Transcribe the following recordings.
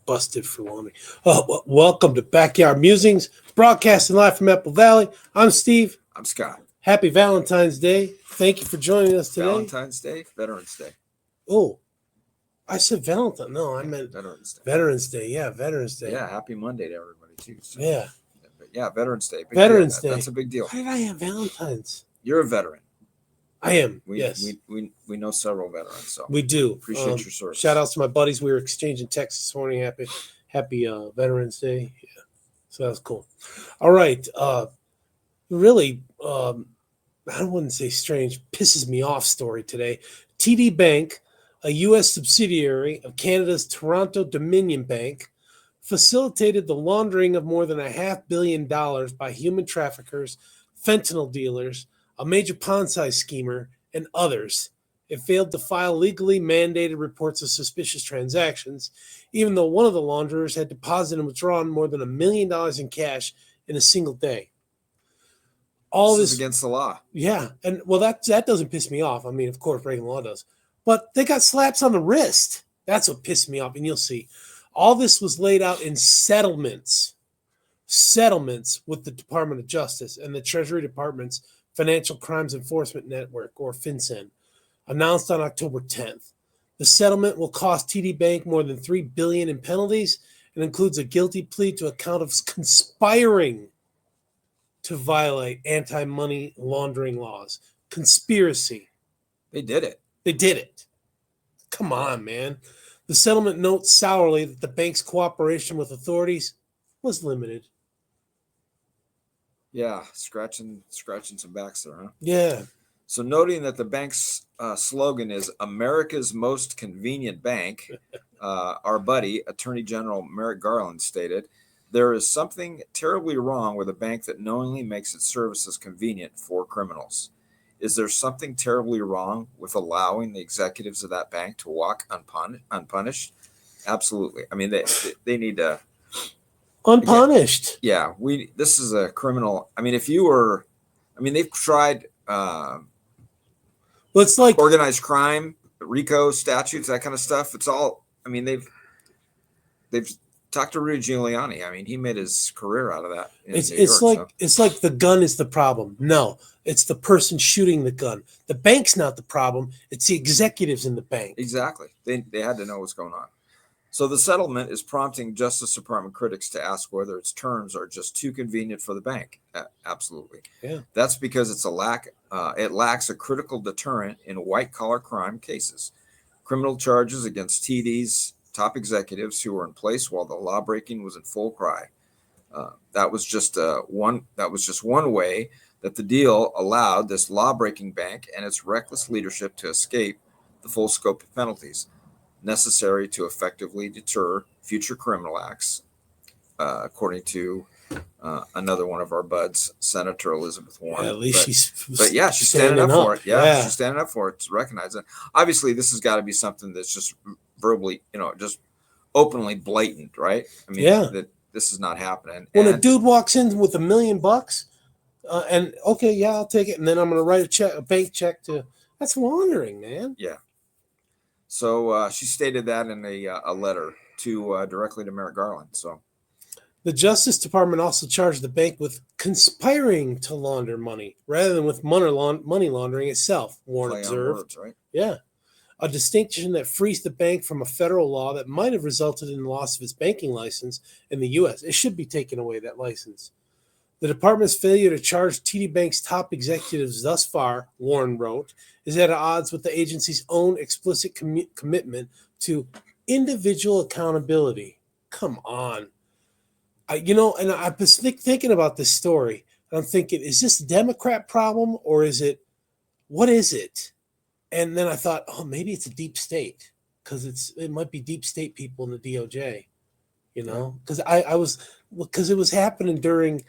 busted for laundry. Welcome to Backyard Musings, broadcasting live from Apple Valley. I'm Steve. I'm Scott. Happy Valentine's Day. Thank you for joining us today. Valentine's Day? Veterans Day. Oh, I said Valentine. No, I meant Veterans Day. Veterans Day. Yeah, Veterans Day. Yeah, happy Monday to everybody, too. So. Yeah. But yeah, Veterans Day. Veterans Day. That's a big deal. Why did I have Valentine's? You're a veteran. I am, yes. We know several veterans, so we do. Appreciate your service. Shout outs to my buddies. We were exchanging texts this morning. Happy Veterans Day. Yeah. So that was cool. All right. Really, I wouldn't say strange, pisses me off story today. TD Bank, a U.S. subsidiary of Canada's Toronto Dominion Bank, facilitated the laundering of more than $500 million by human traffickers, fentanyl dealers, a major pawn-size schemer, and others. It failed to file legally mandated reports of suspicious transactions, even though one of the launderers had deposited and withdrawn more than $1 million in cash in a single day. This is against the law. Yeah, and well, that doesn't piss me off. I mean, of course, breaking the law does. But they got slaps on the wrist. That's what pissed me off, and you'll see. All this was laid out in settlements with the Department of Justice and the Treasury Department's Financial Crimes Enforcement Network, or FinCEN, announced on October 10th. The settlement will cost TD Bank more than $3 billion in penalties and includes a guilty plea to a count of conspiring to violate anti-money laundering laws. Conspiracy. They did it. Come on, man. The settlement notes sourly that the bank's cooperation with authorities was limited. Yeah, scratching some backs there, huh? Yeah. So noting that the bank's slogan is America's most convenient bank, our buddy, Attorney General Merrick Garland, stated, there is something terribly wrong with a bank that knowingly makes its services convenient for criminals. Is there something terribly wrong with allowing the executives of that bank to walk unpunished? Absolutely. I mean, they need to... Unpunished. Again, this is a criminal. I mean, they've tried... it's like organized crime, RICO statutes, that kind of stuff. It's all, I mean, they've talked to Rudy Giuliani. I mean, he made his career out of that. It's like the gun is the problem. No, it's the person shooting the gun. The bank's not the problem. It's the executives in the bank. Exactly. They had to know what's going on. So the settlement is prompting Justice Department critics to ask whether its terms are just too convenient for the bank. Absolutely. Yeah. That's because it lacks a critical deterrent in white-collar crime cases. Criminal charges against TD's top executives who were in place while the law-breaking was in full cry. That was just one way that the deal allowed this law-breaking bank and its reckless leadership to escape the full scope of penalties necessary to effectively deter future criminal acts, according to another one of our buds, Senator Elizabeth Warren. Yeah, at least she's standing up for it. Yeah, she's standing up for it to recognize it. Obviously, this has got to be something that's just verbally, just openly blatant, right? I mean, that this is not happening. When a dude walks in with $1 million, and okay, yeah, I'll take it, and then I'm going to write a bank check that's laundering, man. Yeah. So she stated that in a letter directly to Merrick Garland. So the Justice Department also charged the bank with conspiring to launder money rather than with money laundering itself, Warren observed. Words, right? Yeah. A distinction that frees the bank from a federal law that might have resulted in the loss of its banking license in the U.S. It should be taken away, that license. The department's failure to charge TD Bank's top executives thus far, Warren wrote, is at odds with the agency's own explicit commitment to individual accountability. Come on. I was thinking about this story, and I'm thinking, is this a Democrat problem, or what is it? And then I thought, maybe it's a deep state, because it might be deep state people in the DOJ, because it was happening during,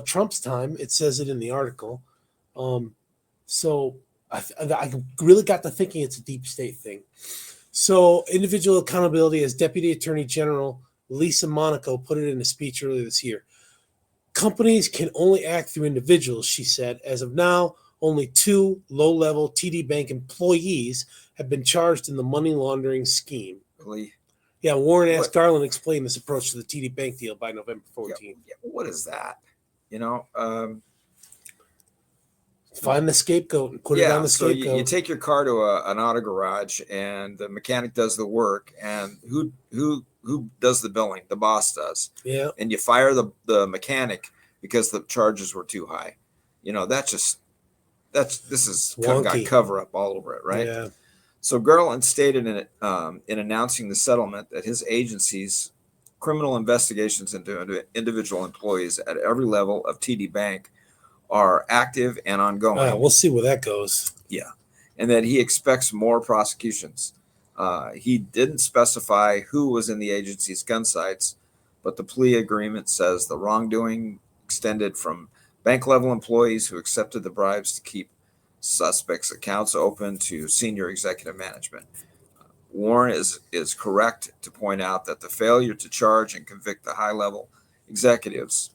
Trump's time. It says it in the article. So I really got to thinking it's a deep state thing. So individual accountability, as Deputy Attorney General Lisa Monaco put it in a speech earlier this year. Companies can only act through individuals, she said. As of now, only 2 low-level TD Bank employees have been charged in the money laundering scheme. Really? Yeah, Warren asked What? Garland to explain this approach to the TD Bank deal by November Yeah, 14th. yeah, what is that? You know, Find the scapegoat and put it on yeah. the So you scapegoat. take your car to an auto garage, and the mechanic does the work, and who does the billing? The boss does. Yeah. And you fire the mechanic because the charges were too high. You know, this is got Wonky. cover up all over it, right? Yeah. So Garland stated in announcing the settlement that his agency's criminal investigations into individual employees at every level of TD Bank are active and ongoing. We'll see where that goes. Yeah. And that he expects more prosecutions. He didn't specify who was in the agency's gun sights, but the plea agreement says the wrongdoing extended from bank level employees who accepted the bribes to keep suspects' accounts open to senior executive management. Warren is correct to point out that the failure to charge and convict the high level executives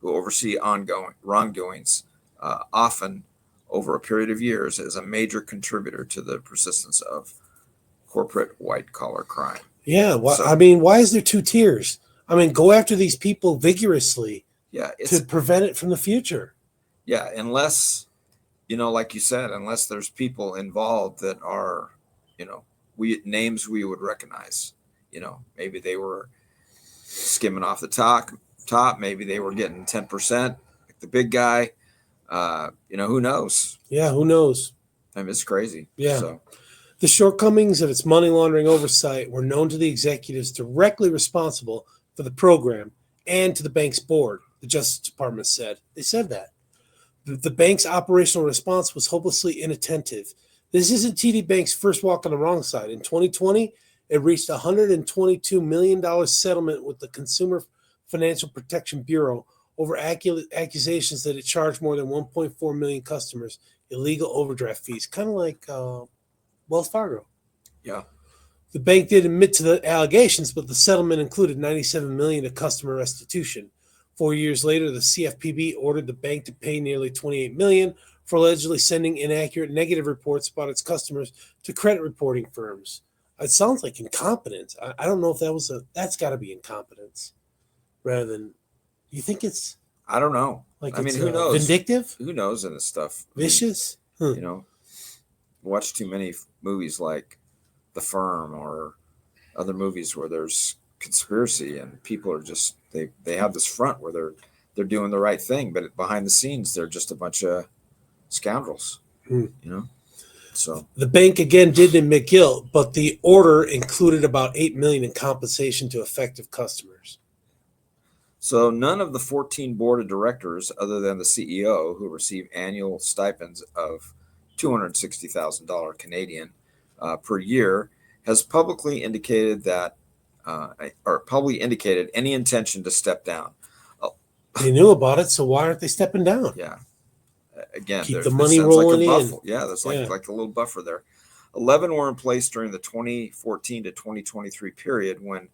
who oversee ongoing wrongdoings, often over a period of years, is a major contributor to the persistence of corporate white collar crime. Yeah. So, I mean, why is there two tiers? I mean, go after these people vigorously yeah, to prevent it from the future. yeah, unless, like you said, unless there's people involved that are, names we would recognize. Maybe they were skimming off the top. Maybe they were getting 10%, like the big guy. Who knows? Yeah, who knows? I mean, it's crazy. Yeah. So, the shortcomings of its money laundering oversight were known to the executives directly responsible for the program and to the bank's board, the Justice Department said. They said that. The bank's operational response was hopelessly inattentive. This isn't TD Bank's first walk on the wrong side. In 2020, it reached a $122 million settlement with the Consumer Financial Protection Bureau over accusations that it charged more than 1.4 million customers illegal overdraft fees, kind of like Wells Fargo. yeah. The bank did admit to the allegations, but the settlement included $97 million of customer restitution. 4 years later, the CFPB ordered the bank to pay nearly $28 million for allegedly sending inaccurate negative reports about its customers to credit reporting firms. It sounds like incompetence. I don't know if that's got to be incompetence rather than, you think it's I don't know. like I mean, it's who knows? vindictive, Who knows in this stuff? vicious? Watch too many movies like The Firm or other movies where there's conspiracy and people are just they have this front where they're doing the right thing, but behind the scenes they're just a bunch of scoundrels. So the bank again did admit guilt, but the order included about $8 million in compensation to affected customers. So none of the 14 board of directors, other than the CEO, who receive annual stipends of $260,000 Canadian per year, has publicly indicated any intention to step down. They knew about it, so why aren't they stepping down? Yeah. Again, keep the money rolling in. Yeah, there's like a little buffer there. 11 were in place during the 2014 to 2023 period when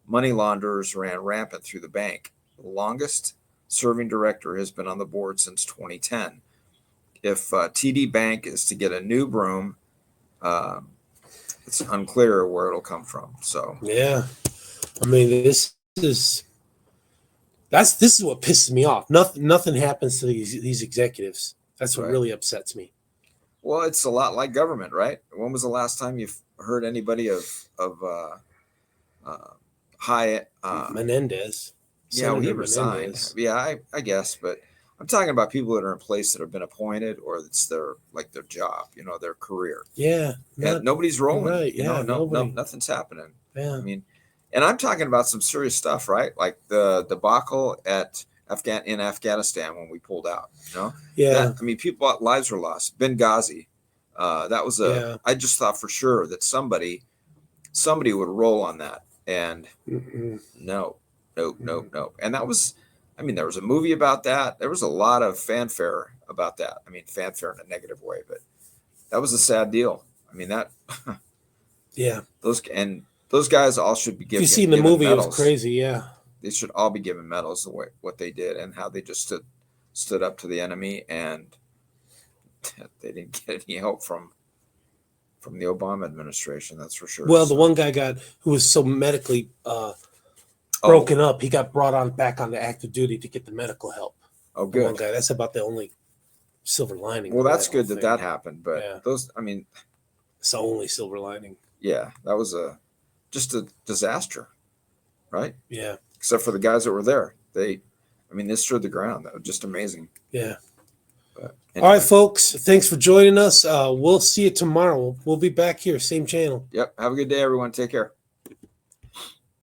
money launderers ran rampant through the bank. The longest serving director has been on the board since 2010. If TD Bank is to get a new broom, it's unclear where it'll come from. So yeah, I mean this is what pisses me off. Nothing happens to these executives. That's what really upsets me. Well, it's a lot like government, right? When was the last time you've heard anybody of high Menendez? Yeah, he resigned. Menendez. Yeah, I guess, but I'm talking about people that are in place that have been appointed or it's their job, their career. Yeah, and nobody's rolling. Right? Yeah, nothing's happening. Yeah, I mean, and I'm talking about some serious stuff, right? Like the debacle in Afghanistan when we pulled out. Yeah. People lives were lost. Benghazi, that was I just thought for sure that somebody would roll on that, and no. And that was, there was a movie about that. There was a lot of fanfare about that. Fanfare in a negative way, but that was a sad deal. That. Yeah. Those guys all should be given. If you've seen the movie, medals. It was crazy. Yeah. They should all be given medals the way what they did and how they just stood up to the enemy, and they didn't get any help from from the Obama administration. That's for sure. Well, the So- one guy who was so medically broken up, he got brought on back onto active duty to get the medical help. Oh, The one good. guy. That's about the only silver lining. Well, of that's whole good that thing. that happened. But Yeah. those, I mean, It's the only silver lining. yeah, that was just a disaster, right? Yeah. Except for the guys that were there. They stood the ground. That was just amazing. Yeah. But All right, folks. Thanks for joining us. We'll see you tomorrow. We'll be back here, same channel. Yep. Have a good day, everyone. Take care.